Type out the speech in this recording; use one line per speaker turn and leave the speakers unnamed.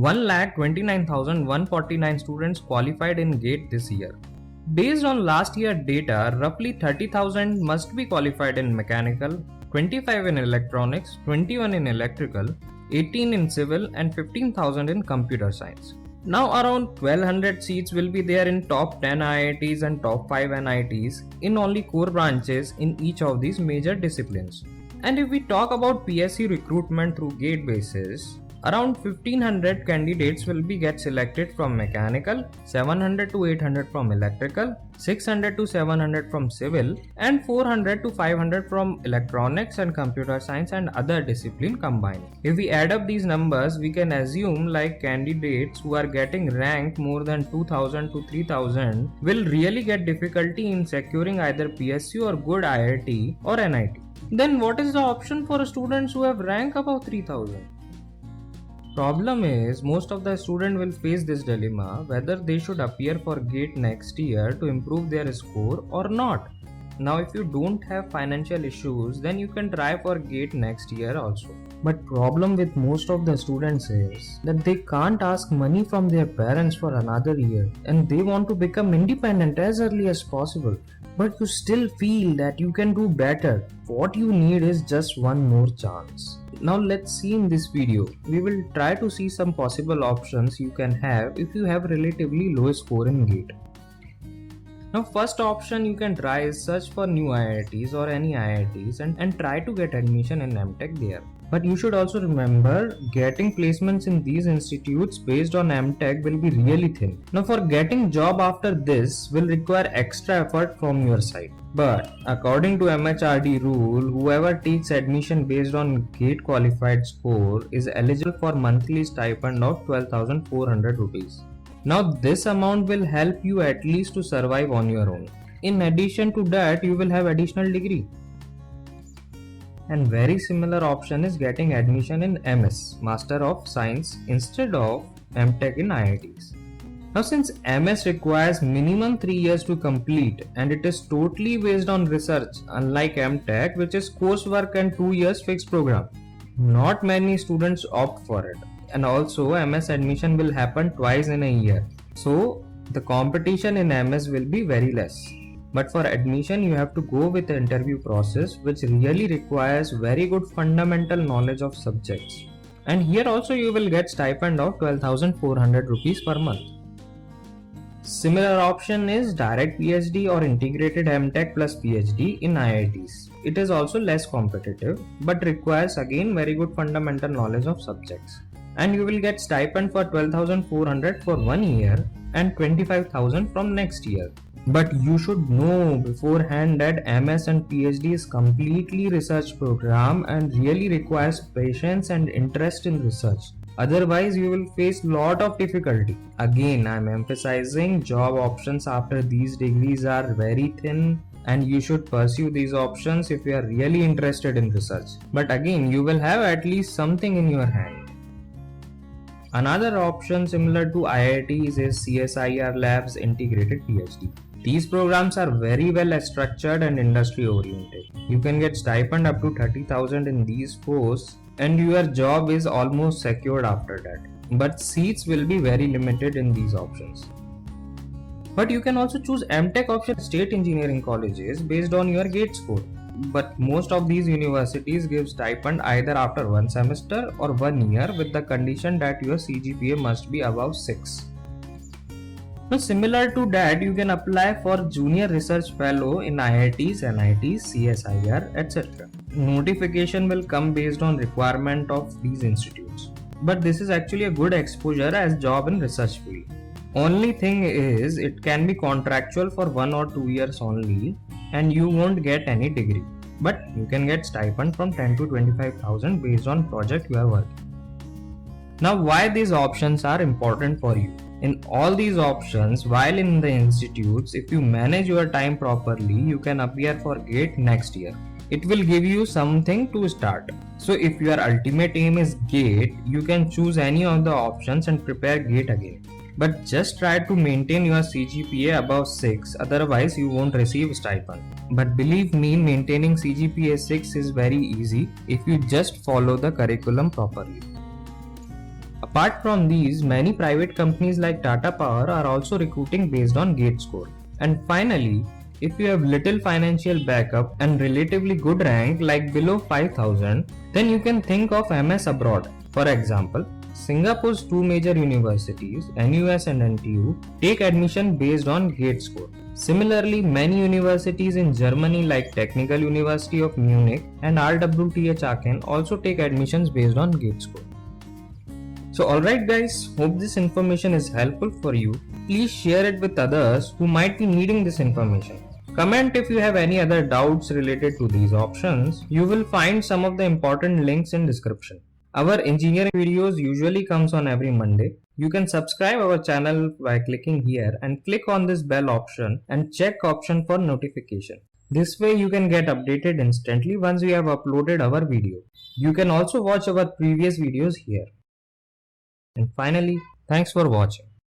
1,29,149 students qualified in GATE this year. Based on last year data, roughly 30,000 must be qualified in mechanical, 25 in electronics, 21 in electrical, 18 in civil and 15,000 in computer science. Now around 1200 seats will be there in top 10 IITs and top 5 NITs in only core branches in each of these major disciplines. And if we talk about PSU recruitment through GATE basis, around 1500 candidates will be get selected from mechanical, 700 to 800 from electrical, 600 to 700 from civil and 400 to 500 from electronics and computer science and other discipline combined. If we add up these numbers, we can assume like candidates who are getting ranked more than 2000 to 3000 will really get difficulty in securing either PSU or good IIT or NIT. Then what is the option for students who have rank above 3000? Problem is, most of the students will face this dilemma whether they should appear for GATE next year to improve their score or not. Now if you don't have financial issues, then you can try for GATE next year also. But problem with most of the students is that they can't ask money from their parents for another year and they want to become independent as early as possible. But you still feel that you can do better. What you need is just one more chance. Now let's see in this video. We will try to see some possible options you can have if you have relatively low score in GATE. Now first option you can try is search for new IITs or any IITs and try to get admission in MTech there. But you should also remember getting placements in these institutes based on MTech will be really thin. Now for getting job after this will require extra effort from your side. But according to MHRD rule, whoever takes admission based on GATE qualified score is eligible for monthly stipend of 12,400 rupees. Now this amount will help you at least to survive on your own. In addition to that, you will have additional degree. And very similar option is getting admission in MS, Master of Science, instead of MTech in IITs. Now since MS requires minimum 3 years to complete and it is totally based on research, unlike MTech which is coursework and 2 years fixed program, not many students opt for it. And also MS admission will happen twice in a year. So the competition in MS will be very less. But for admission you have to go with the interview process which really requires very good fundamental knowledge of subjects. And here also you will get stipend of 12,400 rupees per month. Similar option is direct PhD or integrated MTech plus PhD in IITs. It is also less competitive but requires again very good fundamental knowledge of subjects. And you will get stipend for 12,400 for 1 year and 25,000 from next year. But you should know beforehand that MS and PhD is completely research program and really requires patience and interest in research. Otherwise you will face lot of difficulty. Again, I am emphasizing job options after these degrees are very thin and you should pursue these options if you are really interested in research. But again, you will have at least something in your hand. Another option similar to IITs is CSIR Labs Integrated PhD. These programs are very well structured and industry oriented. You can get stipend up to 30,000 in these posts and your job is almost secured after that. But seats will be very limited in these options. But you can also choose MTech option state engineering colleges based on your GATE score. But most of these universities give stipend either after 1 semester or 1 year with the condition that your CGPA must be above 6. Now similar to that, you can apply for Junior Research Fellow in IITs, NITs, CSIR, etc. Notification will come based on requirement of these institutes. But this is actually a good exposure as job in research field. Only thing is it can be contractual for 1 or 2 years only and you won't get any degree. But you can get stipend from 10 to 25,000 based on project you are working. Now why these options are important for you? In all these options, while in the institutes, if you manage your time properly, you can appear for GATE next year. It will give you something to start. So if your ultimate aim is GATE, you can choose any of the options and prepare GATE again. But just try to maintain your CGPA above 6, otherwise you won't receive stipend. But believe me, maintaining CGPA 6 is very easy if you just follow the curriculum properly. Apart from these, many private companies like Tata Power are also recruiting based on GATE score. And finally, if you have little financial backup and relatively good rank like below 5000, then you can think of MS abroad. For example, Singapore's two major universities, NUS and NTU, take admission based on GATE score. Similarly, many universities in Germany like Technical University of Munich and RWTH Aachen also take admissions based on GATE score. So alright guys, hope this information is helpful for you. Please share it with others who might be needing this information. Comment if you have any other doubts related to these options. You will find some of the important links in description. Our engineering videos usually comes on every Monday. You can subscribe our channel by clicking here and click on this bell option and check option for notification. This way you can get updated instantly once we have uploaded our video. You can also watch our previous videos here. And finally, thanks for watching.